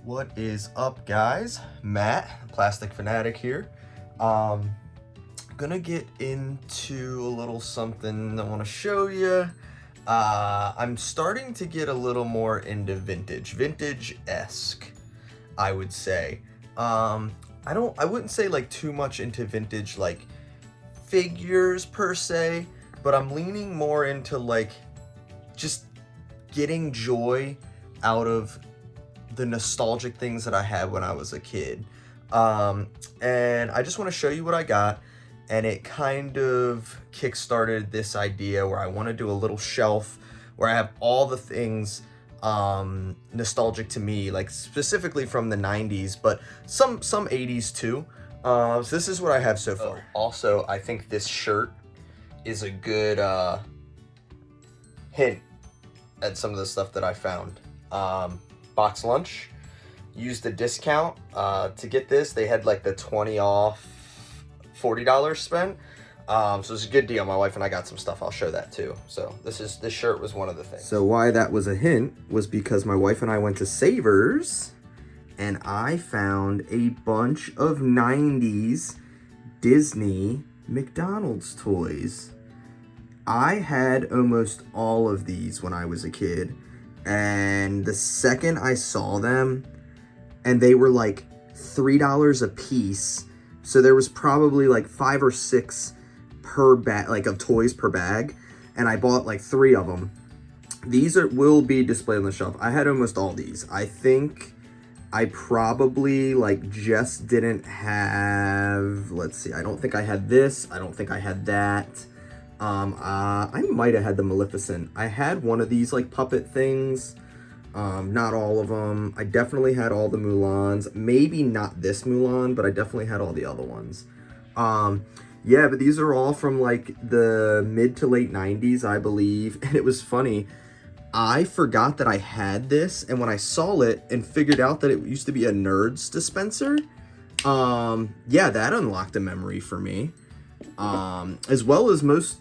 What is up, guys? Matt, Plastic Fanatic here. Gonna get into a little something I want to show you. I'm starting to get a little more into vintage-esque, I would say. I wouldn't say like too much into vintage like figures per se, but I'm leaning more into like just getting joy out of the nostalgic things that I had when I was a kid. And I just want to show you what I got, and it kind of kickstarted this idea where I want to do a little shelf where I have all the things nostalgic to me, like specifically from the 90s, but some 80s too. So this is what I have so far. Also, I think this shirt is a good hint at some of the stuff that I found. Box Lunch used a discount to get this. They had like the 20 off, $40 spent. So it's a good deal. My wife and I got some stuff. I'll show that too. So this shirt was one of the things. So why that was a hint was because my wife and I went to Savers and I found a bunch of 90s Disney McDonald's toys. I had almost all of these when I was a kid. And the second I saw them, and they were like $3 a piece, so there was probably like 5 or 6 per bag, like of toys per bag, and I bought like 3 of them. These will be displayed on the shelf. I had almost all these. I think I probably like just didn't have, let's see, I don't think I had this, I don't think I had that. I might have had the Maleficent. I had one of these like puppet things. Not all of them. I definitely had all the Mulans. Maybe not this Mulan, but I definitely had all the other ones. Yeah, but these are all from like the mid to late 90s, I believe. And it was funny. I forgot that I had this, and when I saw it and figured out that it used to be a Nerds dispenser, yeah, that unlocked a memory for me. As well as most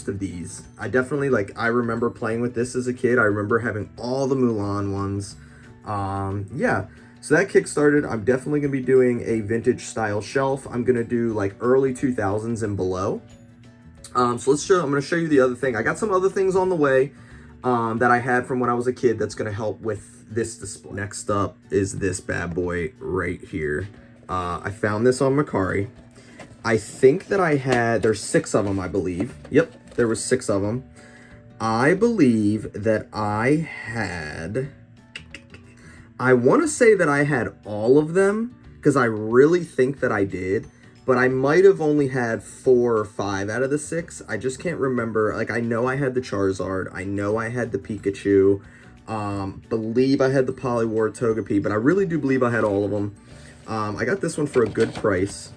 of these. I definitely, like, I remember playing with this as a kid. I remember having all the Mulan ones. Yeah, so that kickstarted. I'm definitely going to be doing a vintage style shelf. I'm going to do, like, early 2000s and below. So I'm going to show you the other thing. I got some other things on the way, that I had from when I was a kid that's going to help with this display. Next up is this bad boy right here. I found this on Mercari. I think that I had, there's 6 of them, I believe. Yep, there was 6 of them. I believe that I want to say that I had all of them, because I really think that I did, but I might have only had 4 or 5 out of the 6. I just can't remember. Like, I know I had the Charizard. I know I had the Pikachu. Believe I had the Poliwhirl Togepi, but I really do believe I had all of them. I got this one for a good price.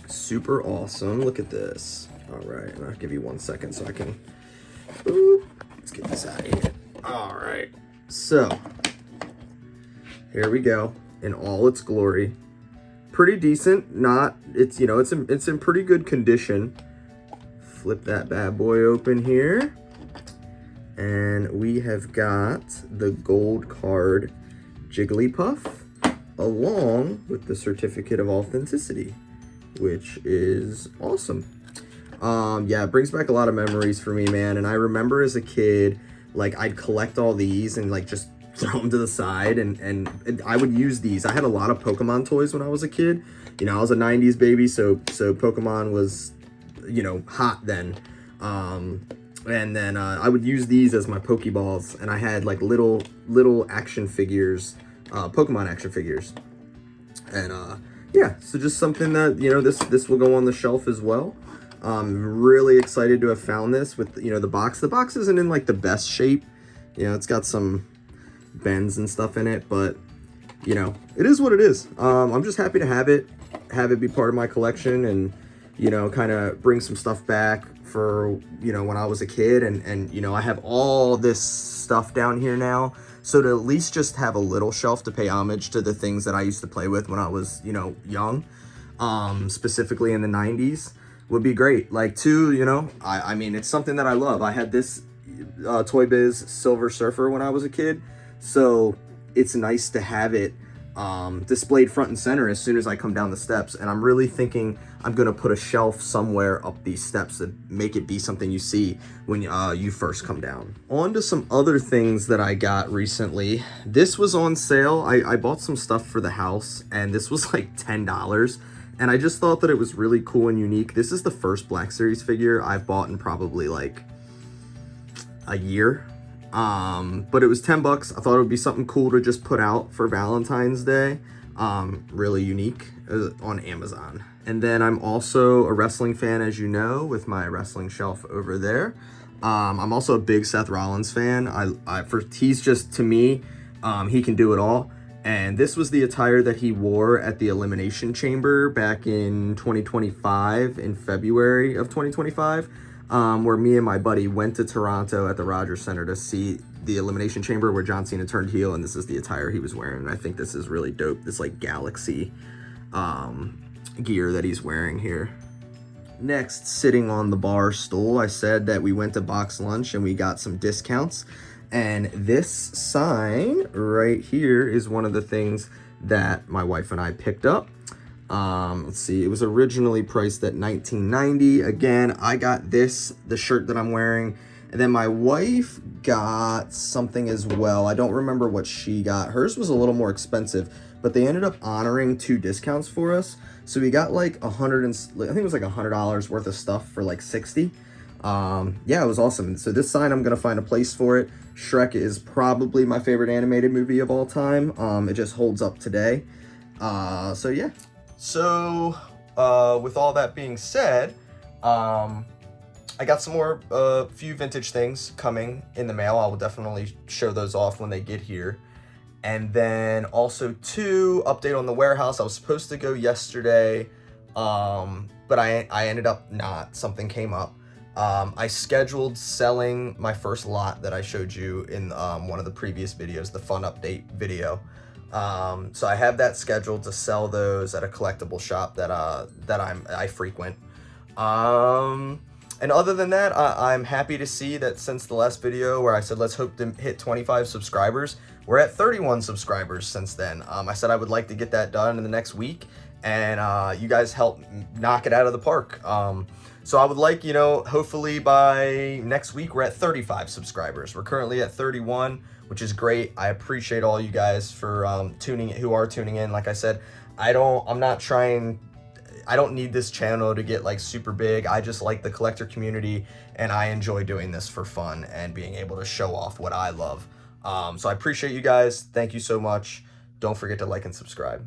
Super awesome. Look at this. All right, and I'll give you 1 second so I can, let's get this out of here. All right, so here we go in all its glory. Pretty decent. It's in pretty good condition. Flip that bad boy open here, and we have got the gold card Jigglypuff along with the certificate of authenticity, which is awesome. Yeah, it brings back a lot of memories for me, man. And I remember as a kid, like, I'd collect all these and like just throw them to the side, and I would use these. I had a lot of Pokemon toys when I was a kid. You know, I was a 90s baby, so Pokemon was, hot then. And then I would use these as my Pokeballs, and I had like little action figures, Pokemon action figures. And yeah, so just something that, this will go on the shelf as well. I'm really excited to have found this with, the box. The box isn't in like the best shape. It's got some bends and stuff in it, but it is what it is. I'm just happy to have it be part of my collection, and, kind of bring some stuff back for, when I was a kid, and I have all this stuff down here now. So to at least just have a little shelf to pay homage to the things that I used to play with when I was, young, specifically in the 90s, would be great. Like, too, I mean, it's something that I love. I had this Toy Biz Silver Surfer when I was a kid. So it's nice to have it displayed front and center as soon as I come down the steps. And I'm really thinking I'm gonna put a shelf somewhere up these steps to make it be something you see when you first come down. On to some other things that I got recently. This was on sale. I bought some stuff for the house, and this was like $10. And I just thought that it was really cool and unique. This is the first Black Series figure I've bought in probably like a year. But it was 10 bucks. I thought it would be something cool to just put out for Valentine's Day. Really unique on Amazon. And then I'm also a wrestling fan, as you know, with my wrestling shelf over there. I'm also a big Seth Rollins fan. He's just, to me, he can do it all. And this was the attire that he wore at the Elimination Chamber back in 2025, in February of 2025. Where me and my buddy went to Toronto at the Rogers Center to see the Elimination Chamber where John Cena turned heel, and this is the attire he was wearing. And I think this is really dope, this like Galaxy gear that he's wearing here. Next, sitting on the bar stool, I said that we went to Box Lunch and we got some discounts. And this sign right here is one of the things that my wife and I picked up. Let's see, it was originally priced at $19.90. Again, I got this, the shirt that I'm wearing, and then my wife got something as well. I don't remember what she got. Hers was a little more expensive, but they ended up honoring 2 discounts for us. So we got like I think it was like $100 worth of stuff for like 60. Yeah, it was awesome. So this sign, I'm gonna find a place for it. Shrek is probably my favorite animated movie of all time. It just holds up today. So yeah. So, with all that being said, I got some more, few vintage things coming in the mail. I will definitely show those off when they get here. And then also, 2, update on the warehouse. I was supposed to go yesterday, but I ended up not. Something came up. I scheduled selling my first lot that I showed you in one of the previous videos, the fun update video. So I have that scheduled to sell those at a collectible shop that I frequent. And other than that, I'm happy to see that since the last video where I said let's hope to hit 25 subscribers, we're at 31 subscribers since then. I said I would like to get that done in the next week, and you guys helped knock it out of the park. So I would like, hopefully by next week we're at 35 subscribers. We're currently at 31. Which is great. I appreciate all you guys for who are tuning in. Like I said, I don't need this channel to get like super big. I just like the collector community, and I enjoy doing this for fun and being able to show off what I love. So I appreciate you guys. Thank you so much. Don't forget to like and subscribe.